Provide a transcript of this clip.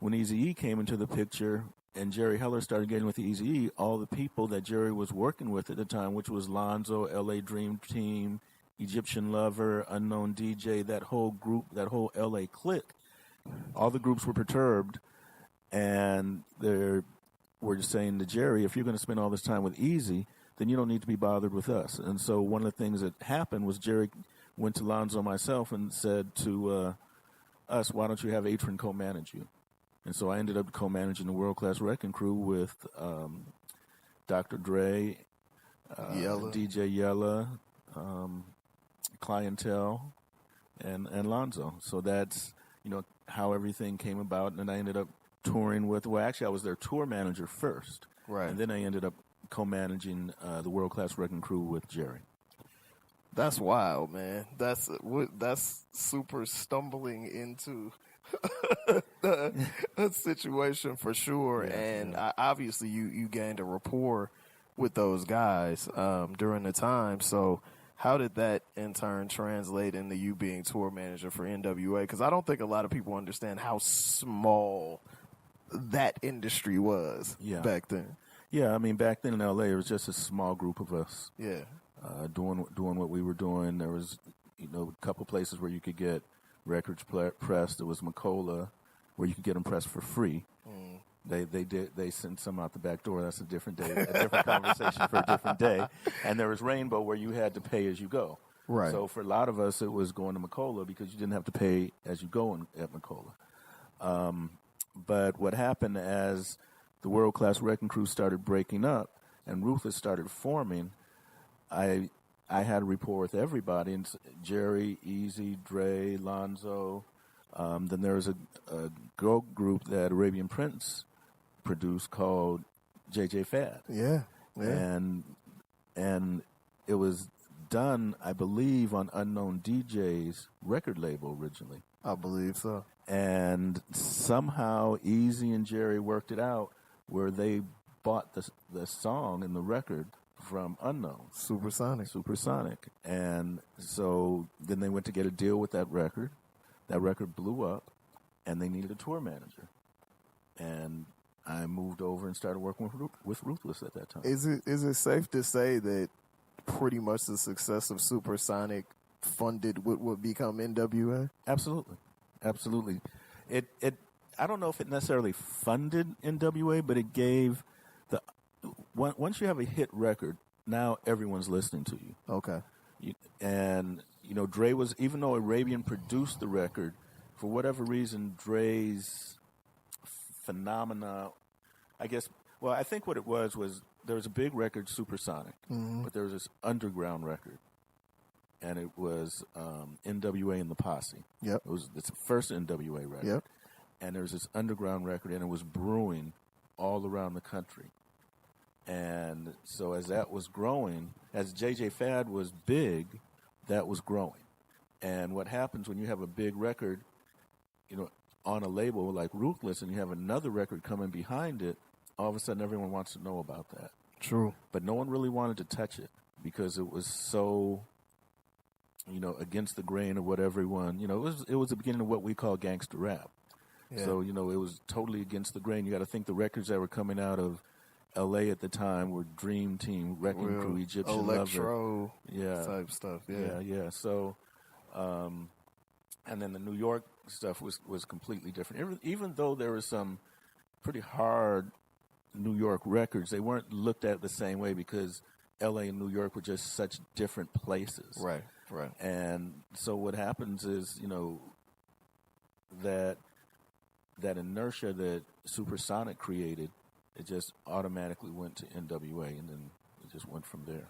when Eazy-E came into the picture and Jerry Heller started getting with Eazy-E, all the people that Jerry was working with at the time, which was Lonzo, L.A. Dream Team, Egyptian Lover, Unknown DJ, that whole group, that whole L.A. clique, all the groups were perturbed, and they were just saying to Jerry, if you're going to spend all this time with Eazy, then you don't need to be bothered with us. And so one of the things that happened was Jerry went to Lonzo and myself and said to us, why don't you have Atron co-manage you? And so I ended up co-managing the World Class Wrecking Crew with Dr. Dre, DJ Yella, Clientele, and Lonzo. So that's, how everything came about. And then I ended up touring with, well, actually I was their tour manager first. Right. And then I ended up co-managing the World Class Wrecking Crew with Jerry. That's wild, man. That's super stumbling into a situation for sure. Yeah, and obviously you gained a rapport with those guys during the time. So how did that in turn translate into you being tour manager for N.W.A? Because I don't think a lot of people understand how small that industry was back then. Yeah, I mean, back then in L.A., it was just a small group of us. Yeah. Doing what we were doing. There was, a couple places where you could get records pressed. There was Macola, where you could get them pressed for free. They sent some out the back door. That's a different day, a different conversation for a different day. And there was Rainbow, where you had to pay as you go. Right. So for a lot of us, it was going to Macola because you didn't have to pay as you go at Macola. But what happened as the World Class Wrecking Crew started breaking up and Ruthless started forming, I had a rapport with everybody, and Jerry, Eazy, Dre, Lonzo. Then there was a girl group that Arabian Prince produced called JJ Fad. Yeah. And it was done, I believe, on Unknown DJ's record label originally. I believe so. And somehow Eazy and Jerry worked it out where they bought the song and the record from Unknown. Supersonic. And so then they went to get a deal with that record. That record blew up, and they needed a tour manager. And I moved over and started working with Ruthless at that time. Is it safe to say that pretty much the success of Supersonic funded what would become N.W.A? Absolutely. It I don't know if it necessarily funded N.W.A, but it gave once you have a hit record, now everyone's listening to you. Okay. Dre was, even though Arabian produced the record, for whatever reason, Dre's phenomena, I think what it was there was a big record, Supersonic, but there was this underground record, and it was N.W.A and the Posse. Yep. It's the first N.W.A record. Yep. And there was this underground record, and it was brewing all around the country. And so as that was growing, as JJ Fad was big, that was growing. And what happens when you have a big record, on a label like Ruthless, and you have another record coming behind it, all of a sudden everyone wants to know about that. True. But no one really wanted to touch it because it was so, against the grain of what everyone, it was the beginning of what we call gangster rap. Yeah. So, it was totally against the grain. You got to think the records that were coming out of L.A. at the time were Dream Team, Wrecking Crew, Egyptian Electro Lover. Type stuff. Yeah. So, and then the New York stuff was completely different. Even though there were some pretty hard New York records, they weren't looked at the same way because L.A. and New York were just such different places. Right. And so what happens is, that inertia that Supersonic created, it just automatically went to N.W.A, and then it just went from there.